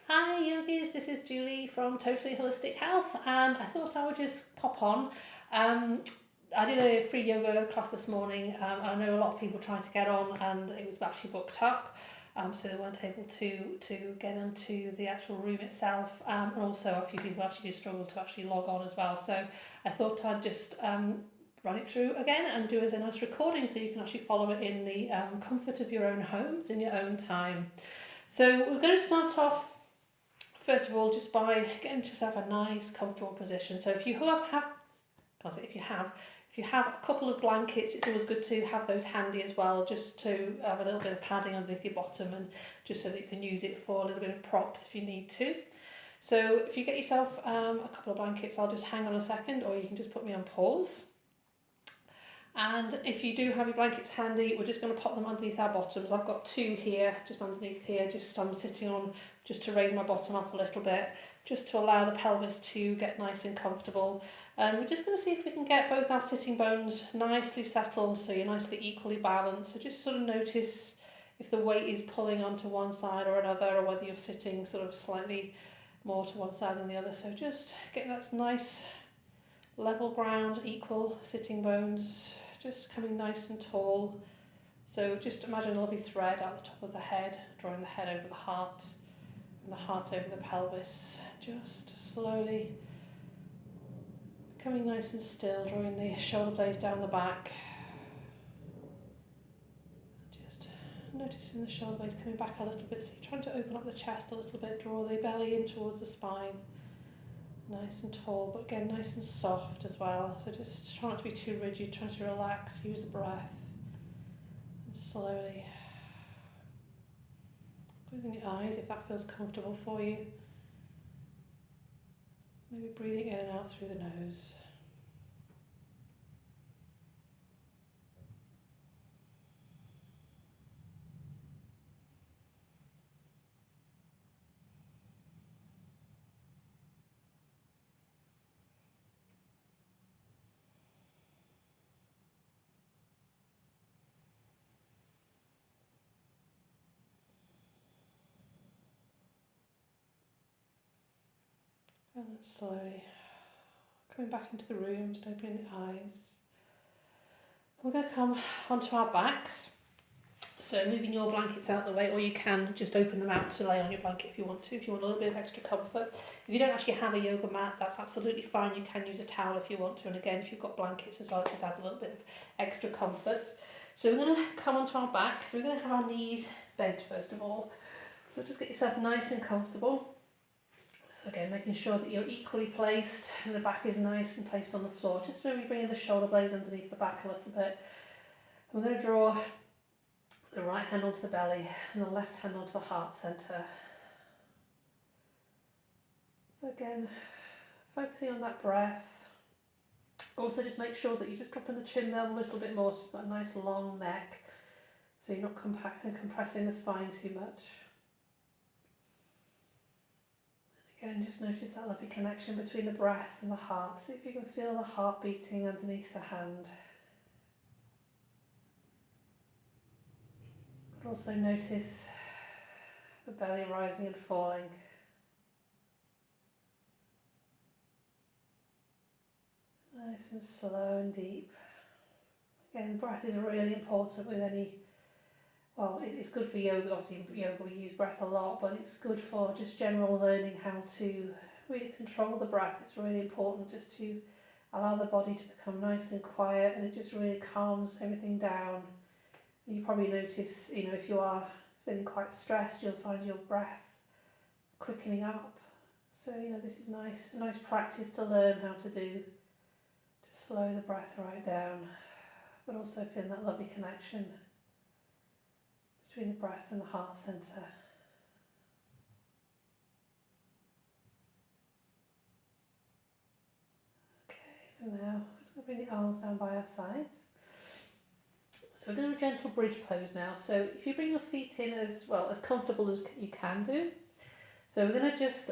Hi yogis, this is Julie from Totally Holistic Health, and I thought I would just pop on. Um, I did a free yoga class this morning. I know a lot of people trying to get on, and it was actually booked up, so they weren't able to get into the actual room itself. And also, a few people actually did struggle to actually log on as well. So I thought I'd just run it through again and do as a nice recording, so you can actually follow it in the comfort of your own homes in your own time. So we're going to start off first of all, just by getting to yourself a nice, comfortable position. So if you have a couple of blankets, it's always good to have those handy as well, just to have a little bit of padding underneath your bottom, and just so that you can use it for a little bit of props if you need to. So if you get yourself a couple of blankets, I'll just hang on a second, or you can just put me on pause. And if you do have your blankets handy, we're just going to pop them underneath our bottoms. I've got two here, just underneath here, just I'm sitting on, just to raise my bottom up a little bit, just to allow the pelvis to get nice and comfortable. And we're just going to see if we can get both our sitting bones nicely settled, so you're nicely equally balanced. So just sort of notice if the weight is pulling onto one side or another, or whether you're sitting sort of slightly more to one side than the other. So just getting that nice level ground, equal sitting bones, just coming nice and tall. So just imagine a lovely thread at the top of the head, drawing the head over the heart and the heart over the pelvis. Just slowly becoming nice and still, drawing the shoulder blades down the back. Just noticing the shoulder blades coming back a little bit, so you're trying to open up the chest a little bit, draw the belly in towards the spine. Nice and tall, but again nice and soft as well. So just try not to be too rigid, trying to relax, use the breath. And slowly closing your eyes if that feels comfortable for you. Maybe breathing in and out through the nose. And then slowly coming back into the room, just opening the eyes. We're going to come onto our backs. So moving your blankets out the way, or you can just open them out to lay on your blanket if you want to, if you want a little bit of extra comfort. If you don't actually have a yoga mat, that's absolutely fine. You can use a towel if you want to, and again, if you've got blankets as well, it just adds a little bit of extra comfort. So we're going to come onto our back. So we're going to have our knees bent first of all. So just get yourself nice and comfortable. So again, making sure that you're equally placed and the back is nice and placed on the floor. Just maybe bringing the shoulder blades underneath the back a little bit. We're going to draw the right hand onto the belly and the left hand onto the heart centre. So again, focusing on that breath. Also just make sure that you're just dropping the chin down a little bit more, so you've got a nice long neck, so you're not compressing the spine too much. Again, just notice that lovely connection between the breath and the heart. See if you can feel the heart beating underneath the hand. But also notice the belly rising and falling. Nice and slow and deep. Again, breath is really important with any, well, it's good for yoga. Obviously, yoga we use breath a lot, but it's good for just general learning how to really control the breath. It's really important just to allow the body to become nice and quiet, and it just really calms everything down. And you probably notice, if you are feeling quite stressed, you'll find your breath quickening up. So, this is a nice practice to learn how to do, to slow the breath right down, but also feeling that lovely connection between the breath and the heart centre. Okay, so now I'm just going to bring the arms down by our sides. So we're going to do a gentle bridge pose now. So if you bring your feet in as well, as comfortable as you can do. So we're going to just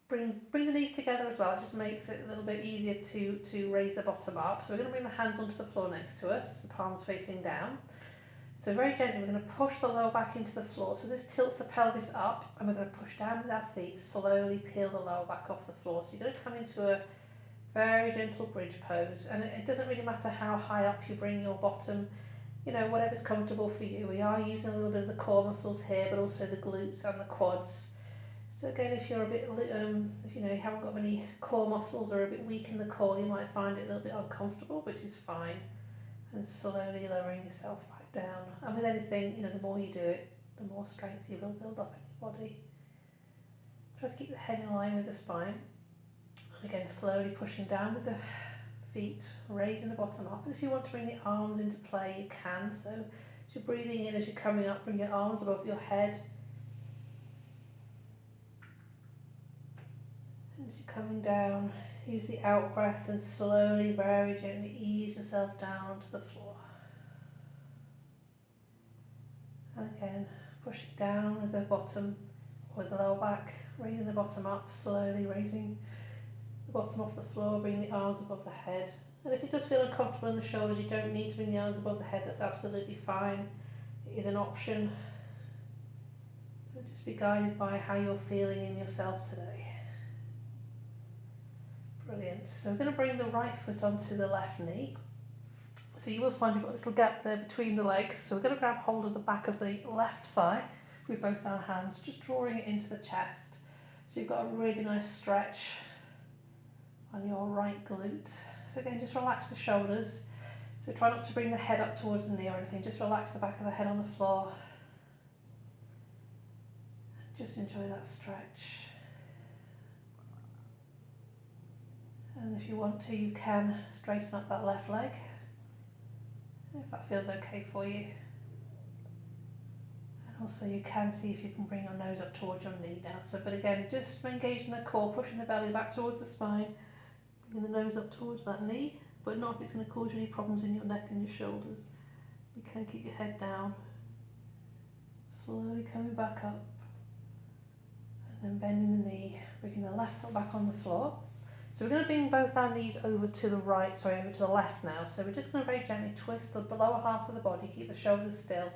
bring the knees together as well. It just makes it a little bit easier to raise the bottom up. So we're going to bring the hands onto the floor next to us, the palms facing down. So very gently we're going to push the lower back into the floor. So this tilts the pelvis up and we're going to push down with our feet, slowly peel the lower back off the floor. So you're going to come into a very gentle bridge pose, and it doesn't really matter how high up you bring your bottom, you know, whatever's comfortable for you. We are using a little bit of the core muscles here, but also the glutes and the quads. So again, if you're a bit, if you know you haven't got many core muscles or a bit weak in the core, you might find it a little bit uncomfortable, which is fine. And slowly lowering yourself back down. And with anything, you know, the more you do it, the more strength you will build up in your body. Try to keep the head in line with the spine. And again, slowly pushing down with the feet, raising the bottom up. And if you want to bring the arms into play, you can. So as you're breathing in, as you're coming up, bring your arms above your head. And as you're coming down, use the out breath and slowly, very gently ease yourself down to the floor. And again, pushing down with the bottom, with the lower back, raising the bottom up, slowly raising the bottom off the floor, bring the arms above the head. And if it does feel uncomfortable in the shoulders, you don't need to bring the arms above the head, that's absolutely fine. It is an option. So just be guided by how you're feeling in yourself today. Brilliant. So we're going to bring the right foot onto the left knee. So you will find you've got a little gap there between the legs. So we're going to grab hold of the back of the left thigh with both our hands, just drawing it into the chest. So you've got a really nice stretch on your right glute. So again, just relax the shoulders. So try not to bring the head up towards the knee or anything. Just relax the back of the head on the floor. Just enjoy that stretch. And if you want to, you can straighten up that left leg, if that feels okay for you. And also you can see if you can bring your nose up towards your knee now. So, but again, just engaging the core, pushing the belly back towards the spine, bringing the nose up towards that knee, but not if it's going to cause you any problems in your neck and your shoulders. You can keep your head down, slowly coming back up, and then bending the knee, bringing the left foot back on the floor. So we're going to bring both our knees over to the over to the left now. So we're just going to very gently twist the lower half of the body, keep the shoulders still,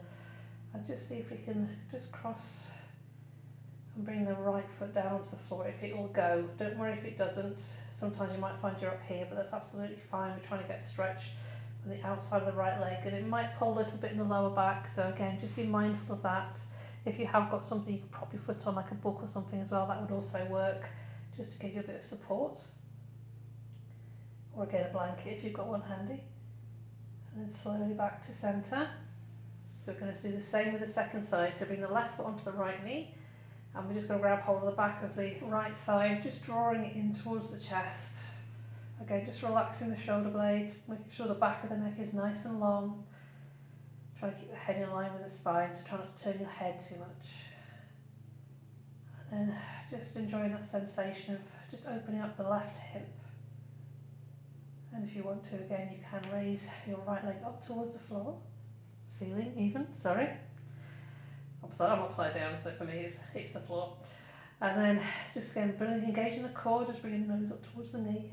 and just see if we can just cross and bring the right foot down onto the floor if it will go. Don't worry if it doesn't. Sometimes you might find you're up here, but that's absolutely fine. We're trying to get stretch on the outside of the right leg, and it might pull a little bit in the lower back. So again, just be mindful of that. If you have got something you can prop your foot on, like a book or something as well, that would also work, just to give you a bit of support. Or again, a blanket if you've got one handy. And then slowly back to centre. So we're going to do the same with the second side. So bring the left foot onto the right knee, and we're just going to grab hold of the back of the right thigh, just drawing it in towards the chest. Again, just relaxing the shoulder blades, making sure the back of the neck is nice and long. Try to keep the head in line with the spine, so try not to turn your head too much. And then just enjoying that sensation of just opening up the left hip. And if you want to, again, you can raise your right leg up towards the floor, ceiling even, sorry. I'm upside down, so for me it's the floor. And then just again, engaging the core, just bringing the nose up towards the knee.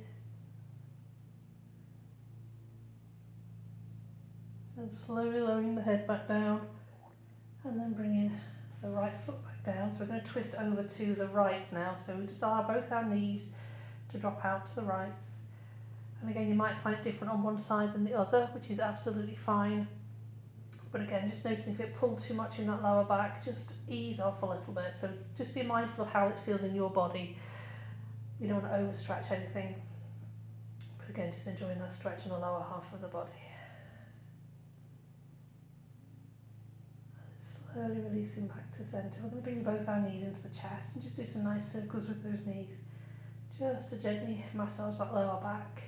And slowly lowering the head back down, and then bringing the right foot back down. So we're going to twist over to the right now. So we just allow both our knees to drop out to the right. And again, you might find it different on one side than the other, which is absolutely fine. But again, just noticing if it pulls too much in that lower back, just ease off a little bit. So just be mindful of how it feels in your body. You don't want to overstretch anything. But again, just enjoying that stretch in the lower half of the body. Slowly releasing back to centre. We're going to bring both our knees into the chest and just do some nice circles with those knees. Just to gently massage that lower back.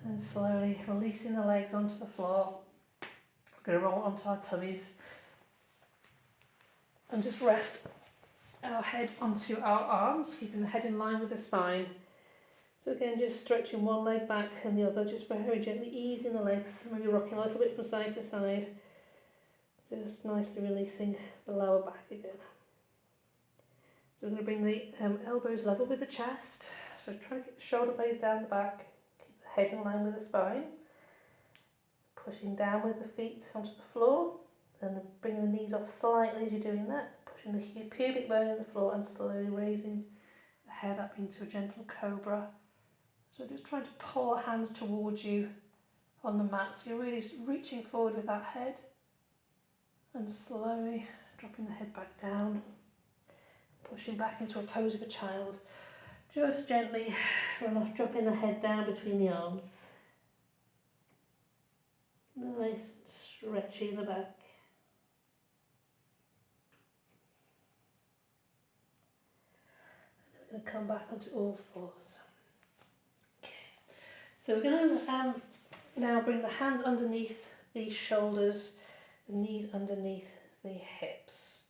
And slowly releasing the legs onto the floor. We're going to roll onto our tummies and just rest our head onto our arms, keeping the head in line with the spine. So again, just stretching one leg back and the other, just very gently easing the legs, maybe rocking a little bit from side to side. Just nicely releasing the lower back again. So we're going to bring the elbows level with the chest. So try to get the shoulder blades down the back. Head in line with the spine. pushing down with the feet onto the floor, and bringing the knees off slightly as you're doing that, pushing the pubic bone on the floor and slowly raising the head up into a gentle cobra. So just trying to pull the hands towards you on the mat, so you're really reaching forward with that head and slowly dropping the head back down, pushing back into a pose of a child. Just gently dropping the head down between the arms. Nice stretchy in the back. And we're going to come back onto all fours. Okay. So we're going to now bring the hands underneath the shoulders, the knees underneath the hips.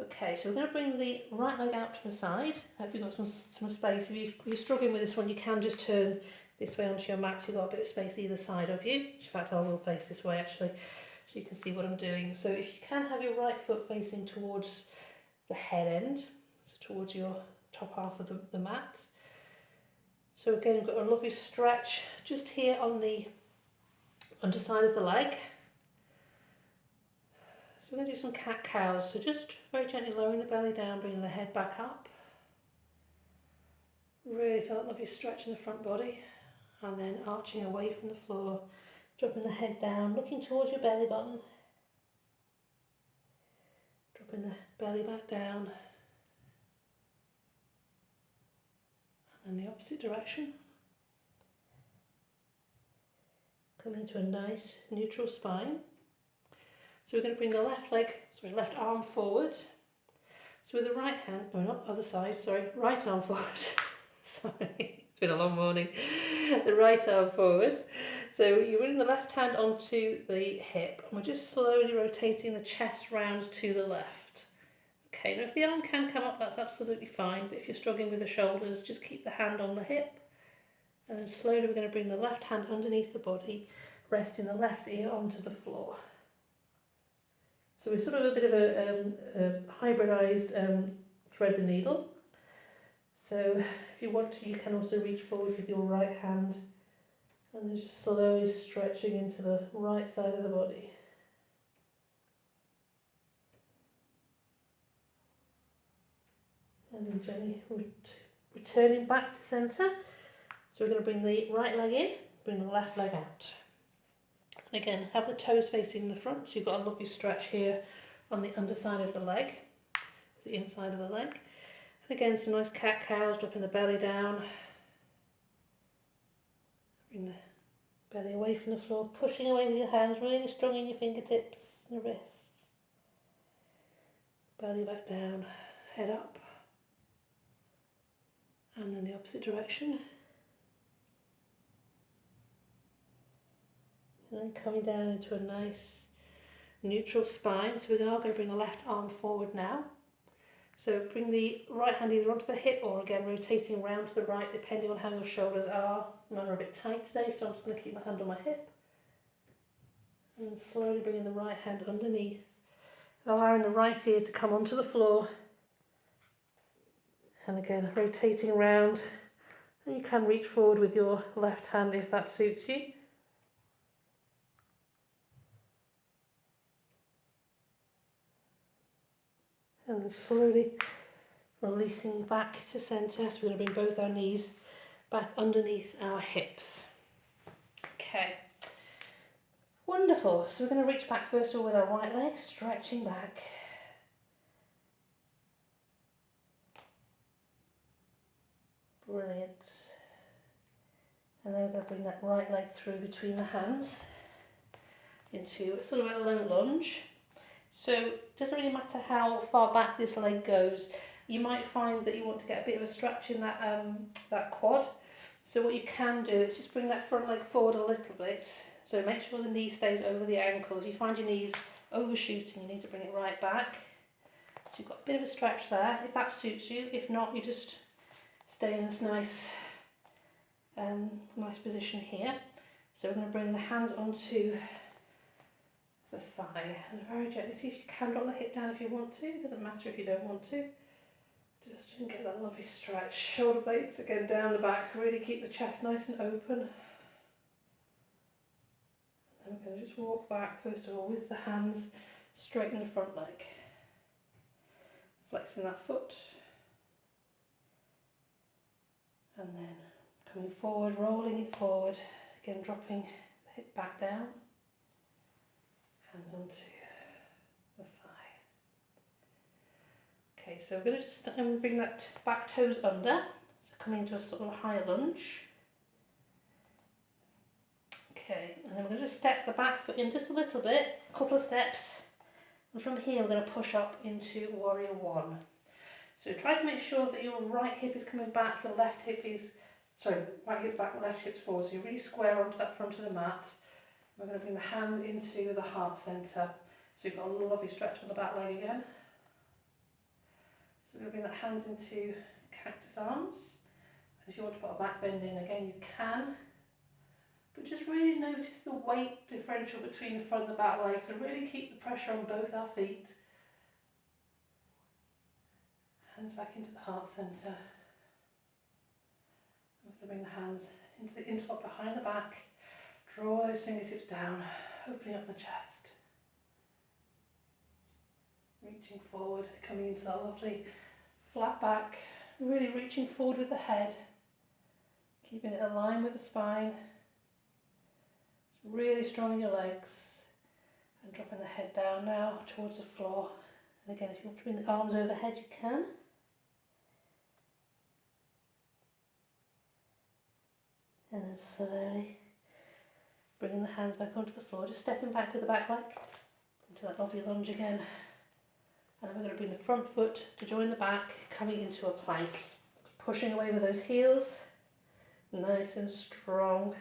Okay, so we're going to bring the right leg out to the side. I hope you've got some space. If you're struggling with this one, you can just turn this way onto your mat, so you've got a bit of space either side of you. In fact, I will face this way actually, so you can see what I'm doing. So if you can have your right foot facing towards the head end, so towards your top half of the mat. So again, we've got a lovely stretch just here on the underside of the leg. So we're going to do some cat-cows, so just very gently lowering the belly down, bringing the head back up. Really feel that lovely stretch in the front body, and then arching away from the floor, dropping the head down, looking towards your belly button, dropping the belly back down, and then the opposite direction. Coming into a nice neutral spine. So we're going to bring the left arm forward. So with the right hand, no, not other side, sorry, right arm forward. Sorry, it's been a long morning. The right arm forward. So you bring the left hand onto the hip, and we're just slowly rotating the chest round to the left. Okay, now if the arm can come up, that's absolutely fine, but if you're struggling with the shoulders, just keep the hand on the hip. And then slowly we're going to bring the left hand underneath the body, resting the left ear onto the floor. So we're sort of a bit of a hybridized thread the needle. So if you want to, you can also reach forward with your right hand and then just slowly stretching into the right side of the body. And then gently returning back to centre. So we're going to bring the right leg in, bring the left leg out. And again, have the toes facing the front, so you've got a lovely stretch here on the underside of the leg, the inside of the leg. And again, some nice cat-cows, dropping the belly down. Bring the belly away from the floor, pushing away with your hands, really strong in your fingertips and the wrists. Belly back down, head up. And then the opposite direction. And then coming down into a nice neutral spine. So we are going to bring the left arm forward now. So bring the right hand either onto the hip or again rotating around to the right depending on how your shoulders are. Mine are a bit tight today, so I'm just going to keep my hand on my hip. And then slowly bringing the right hand underneath. And allowing the right ear to come onto the floor. And again rotating around. And you can reach forward with your left hand if that suits you. And then slowly releasing back to centre. So we're going to bring both our knees back underneath our hips. Okay, wonderful. So we're going to reach back first of all with our right leg, stretching back. Brilliant. And then we're going to bring that right leg through between the hands into sort of a low lunge. So it doesn't really matter how far back this leg goes. You might find that you want to get a bit of a stretch in that quad. So what you can do is just bring that front leg forward a little bit. So make sure the knee stays over the ankle. If you find your knees overshooting, you need to bring it right back. So you've got a bit of a stretch there, if that suits you. If not, you just stay in this nice position here. So we're going to bring the hands onto the thigh and very gently see if you can drop the hip down if you want to. It doesn't matter if you don't want to. Just get that lovely stretch. Shoulder blades again down the back. Really keep the chest nice and open. And we're going to just walk back first of all with the hands, straighten the front leg, flexing that foot, and then coming forward, rolling it forward, again dropping the hip back down, hands onto the thigh. Okay, so we're going to just bring that back toes under, so coming into a sort of high lunge. Okay, and then we're going to just step the back foot in just a little bit, a couple of steps, and from here we're going to push up into Warrior One. So try to make sure that your right hip is coming back, your left hip is, right hip back, left hip's forward, so you're really square onto that front of the mat. We're going to bring the hands into the heart centre, so you've got a lovely stretch on the back leg again. So we're going to bring the hands into cactus arms, and if you want to put a back bend in again you can. But just really notice the weight differential between the front and the back legs, and really keep the pressure on both our feet. Hands back into the heart centre. We're going to bring the hands into the interlock behind the back. Draw those fingertips down, opening up the chest. Reaching forward, coming into that lovely flat back. Really reaching forward with the head. Keeping it aligned with the spine. Really strong in your legs, and dropping the head down now towards the floor. And again, if you want to bring the arms overhead, you can. And then slowly bringing the hands back onto the floor, just stepping back with the back leg into that lovely lunge again. And then we're going to bring the front foot to join the back, coming into a plank, pushing away with those heels, nice and strong.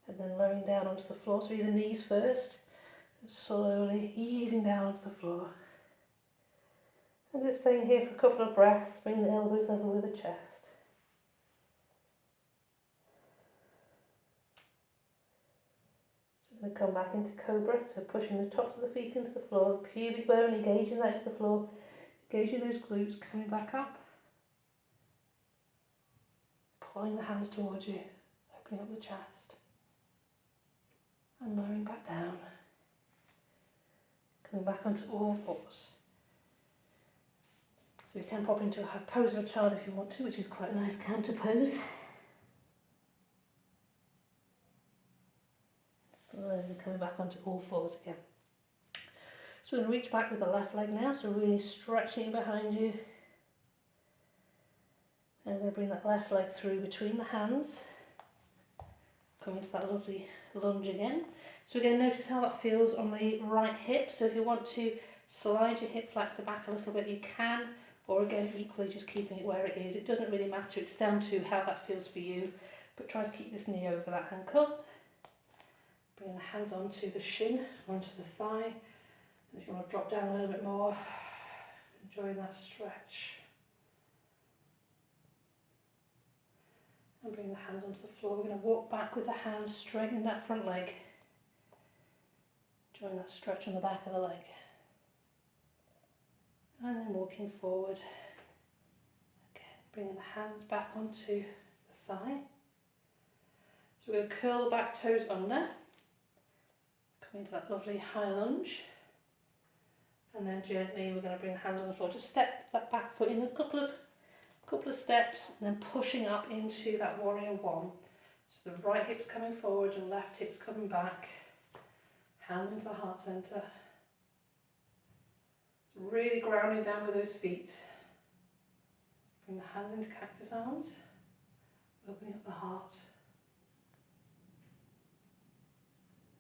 And then lowering down onto the floor, so the knees first, and slowly easing down onto the floor. And just staying here for a couple of breaths, bring the elbows level with the chest. So we're going to come back into Cobra, so pushing the tops of the feet into the floor, pubic bone, engaging that into the floor, engaging those glutes, coming back up. Pulling the hands towards you, opening up the chest. And lowering back down, coming back onto all fours. So you can pop into a pose of a child if you want to, which is quite a nice counter pose. Slowly coming back onto all fours again. So we're going to reach back with the left leg now, so really stretching behind you. And we're going to bring that left leg through between the hands. Coming to that lovely lunge again. So again, notice how that feels on the right hip. So if you want to slide your hip flex back a little bit, you can. Or again, equally just keeping it where it is. It doesn't really matter. It's down to how that feels for you. But try to keep this knee over that ankle. Bring the hands onto the shin, onto the thigh. And if you want to drop down a little bit more, enjoying that stretch. And bring the hands onto the floor. We're going to walk back with the hands, straighten that front leg. Join that stretch on the back of the leg. And then walking forward. Again, bringing the hands back onto the thigh. So we're going to curl the back toes under. Come into that lovely high lunge. And then gently we're going to bring the hands on the floor. Just step that back foot in a couple of steps, and then pushing up into that Warrior One. So the right hip's coming forward and left hip's coming back. Hands into the heart centre. So really grounding down with those feet. Bring the hands into cactus arms. Opening up the heart.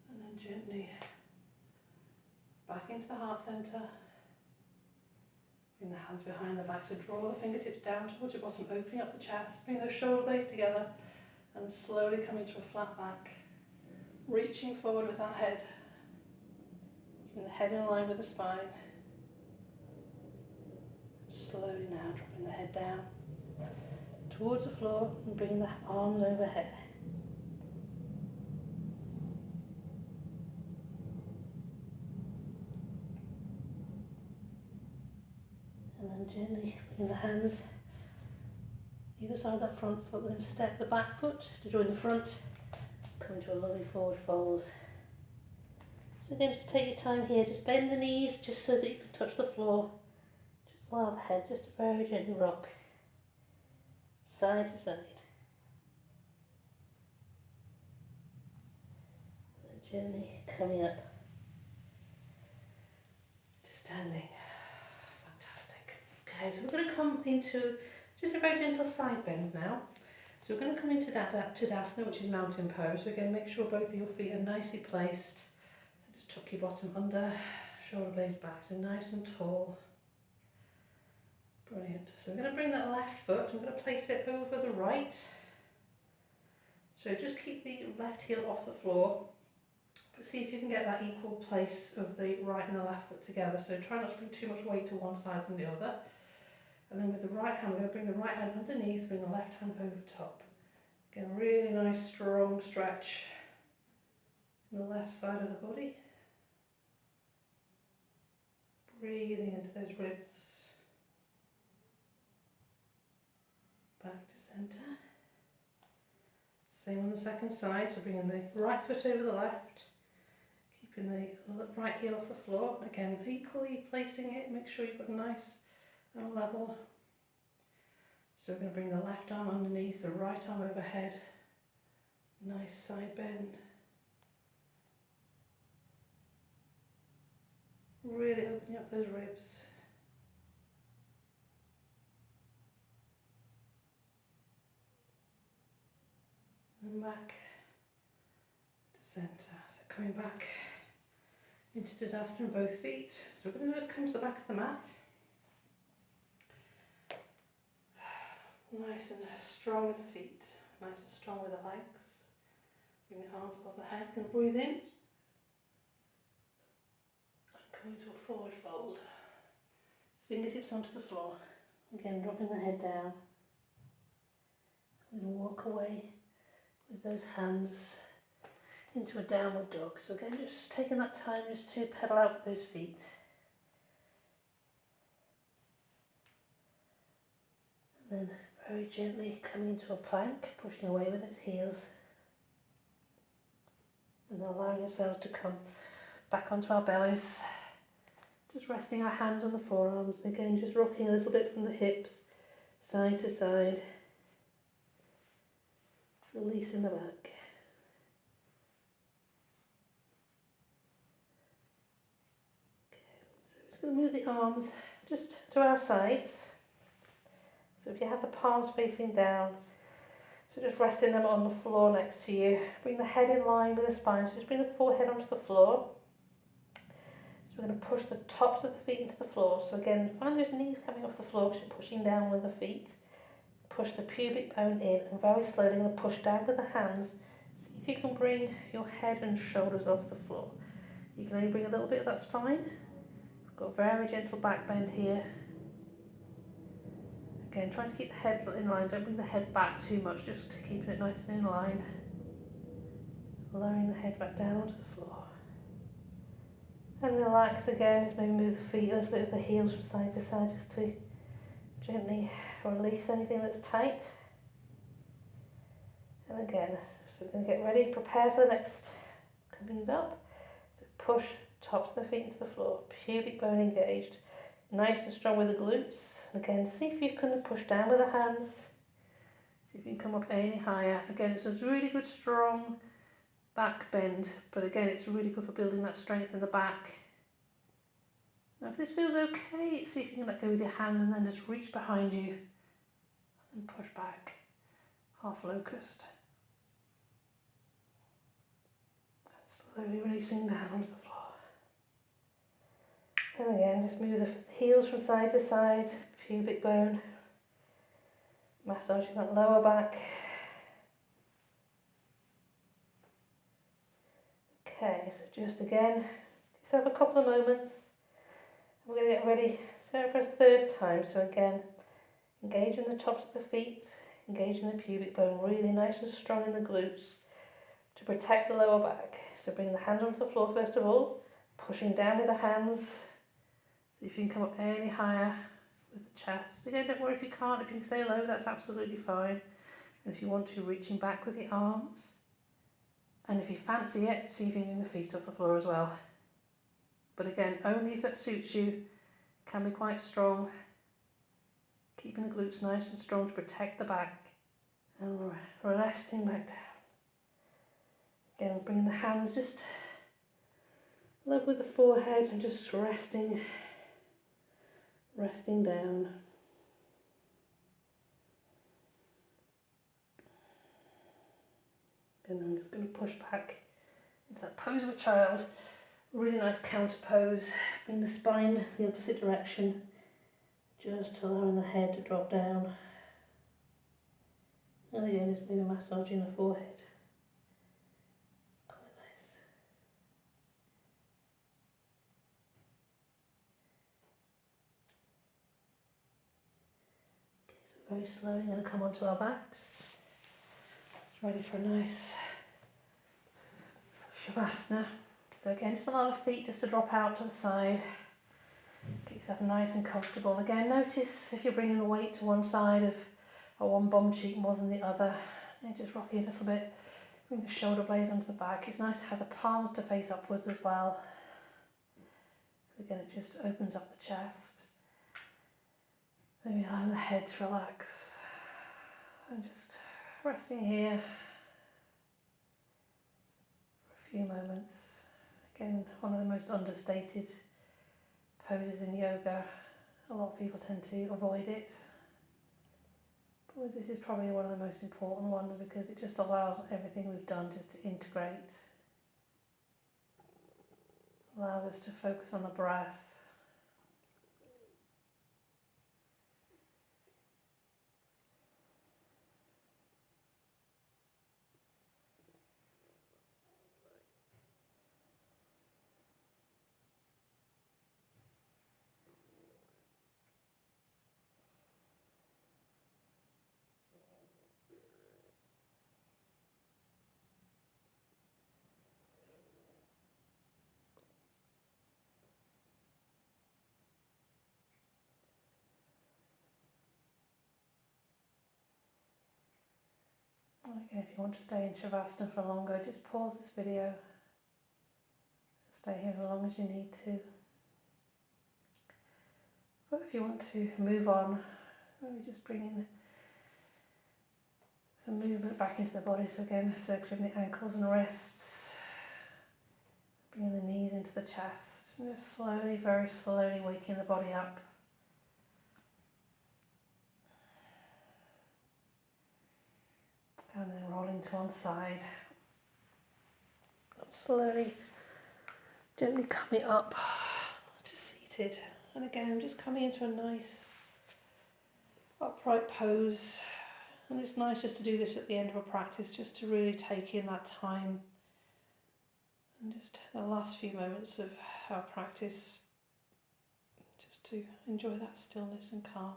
And then gently back into the heart centre. Bring the hands behind the back, so draw the fingertips down towards your bottom, opening up the chest, bring those shoulder blades together, and slowly coming to a flat back, reaching forward with that head, keeping the head in line with the spine. Slowly now dropping the head down towards the floor and bringing the arms overhead. And then gently bring the hands either side of that front foot. We're going to step the back foot to join the front, come into a lovely forward fold, So again, just take your time here, just bend the knees just so that you can touch the floor. Just allow the head just to very gently rock side to side. And gently coming up to standing. Fantastic. Okay, so we're going to come into just a very gentle side bend now. So we're going to come into Tadasana, which is mountain pose. So again, make sure both of your feet are nicely placed. So just tuck your bottom under, shoulder blades back, so nice and tall. Brilliant. So we're going to bring that left foot, I'm going to place it over the right. So just keep the left heel off the floor, but see if you can get that equal place of the right and the left foot together. So try not to bring too much weight to one side than the other. And then with the right hand, we're going to bring the right hand underneath, bring the left hand over top. Again, really nice strong stretch in the left side of the body. Breathing into those ribs. Back to centre. Same on the second side, so bringing the right foot over the left. Keeping the right heel off the floor. Again, equally placing it, make sure you've got nice and level. So we're going to bring the left arm underneath, the right arm overhead. Nice side bend. Really opening up those ribs. And back to centre. So coming back into Tadasana on both feet. So we're going to just come to the back of the mat. Nice and strong with the feet, nice and strong with the legs. Bring the arms above the head, then breathe in. And come into a forward fold. Fingertips onto the floor. Again, dropping the head down. I'm going to walk away with those hands into a downward dog. So again, just taking that time just to pedal out with those feet. And then very gently coming into a plank, pushing away with those heels. And then allowing yourselves to come back onto our bellies. Just resting our hands on the forearms. Again, just rocking a little bit from the hips, side to side. Just releasing the back. Okay, so we're just going to move the arms just to our sides. So if you have the palms facing down, so just resting them on the floor next to you. Bring the head in line with the spine, so just bring the forehead onto the floor. So we're going to push the tops of the feet into the floor. So again, find those knees coming off the floor because you're pushing down with the feet. Push the pubic bone in and very slowly going to push down with the hands. See if you can bring your head and shoulders off the floor. You can only bring a little bit, that's fine. We've got a very gentle back bend here. Again, try to keep the head in line, don't bring the head back too much, just keeping it nice and in line. Lowering the head back down onto the floor. And relax again, just maybe move the feet a little bit with the heels from side to side, just to gently release anything that's tight. And again, so we're going to get ready, prepare for the next coming up. So push the tops of the feet into the floor, pubic bone engaged. Nice and strong with the glutes. Again, see if you can push down with the hands. See if you can come up any higher. Again, it's a really good strong back bend, but again, it's really good for building that strength in the back. Now, if this feels okay, see if you can let go with your hands and then just reach behind you and push back. Half locust. And slowly releasing down onto the floor. And again, just move the heels from side to side, pubic bone, massaging that lower back. Okay, so just again, give yourself a couple of moments. We're going to get ready, so for a third time. So again, engaging the tops of the feet, engaging the pubic bone, really nice and strong in the glutes to protect the lower back. So bring the hands onto the floor first of all, pushing down with the hands. See if you can come up any higher with the chest. Again, don't worry if you can't. If you can stay low, that's absolutely fine. And if you want to, reaching back with the arms. And if you fancy it, see if you can bring the feet off the floor as well. but again, only if it suits you. Can be quite strong, keeping the glutes nice and strong to protect the back, and resting back down. Again, bringing the hands just level with the forehead and just resting down. And I'm just going to push back into that pose of a child. Really nice counter pose. Bring the spine the opposite direction, just allowing the head to drop down. And again, just maybe massaging the forehead. Quite nice. Okay, so very slowly going to come onto our backs. Ready for a nice Shavasana. So again, just allow the feet just to drop out to the side. Get yourself nice and comfortable. Again, notice if you're bringing the weight to one side of or one bum cheek more than the other. And just rocking a little bit. Bring the shoulder blades onto the back. It's nice to have the palms to face upwards as well. Again, it just opens up the chest. Maybe allowing the head to relax. And just resting here for a few moments. Again, one of the most understated poses in yoga. A lot of people tend to avoid it. But this is probably one of the most important ones because it just allows everything we've done just to integrate. Allows us to focus on the breath. Again, if you want to stay in Shavasana for longer, just pause this video. Stay here as long as you need to. But if you want to move on, maybe just bring in some movement back into the body. So again, circling the ankles and wrists, bringing the knees into the chest, and just slowly, very slowly waking the body up. And then rolling to one side. Slowly, gently coming up to seated. And again, just coming into a nice upright pose. And it's nice just to do this at the end of a practice, just to really take in that time. And just the last few moments of our practice, just to enjoy that stillness and calm.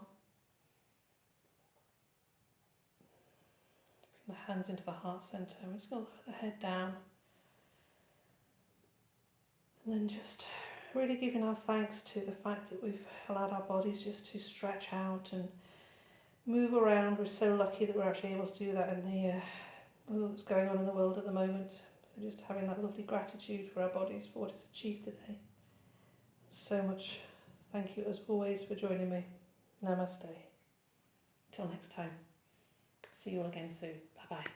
Bring the hands into the heart centre. We're just going to lower the head down. And then just really giving our thanks to the fact that we've allowed our bodies just to stretch out and move around. We're so lucky that we're actually able to do that in the all that's going on in the world at the moment. So just having that lovely gratitude for our bodies for what it's achieved today. So much thank you as always for joining me. Namaste. Till next time. See you all again soon. Bye bye.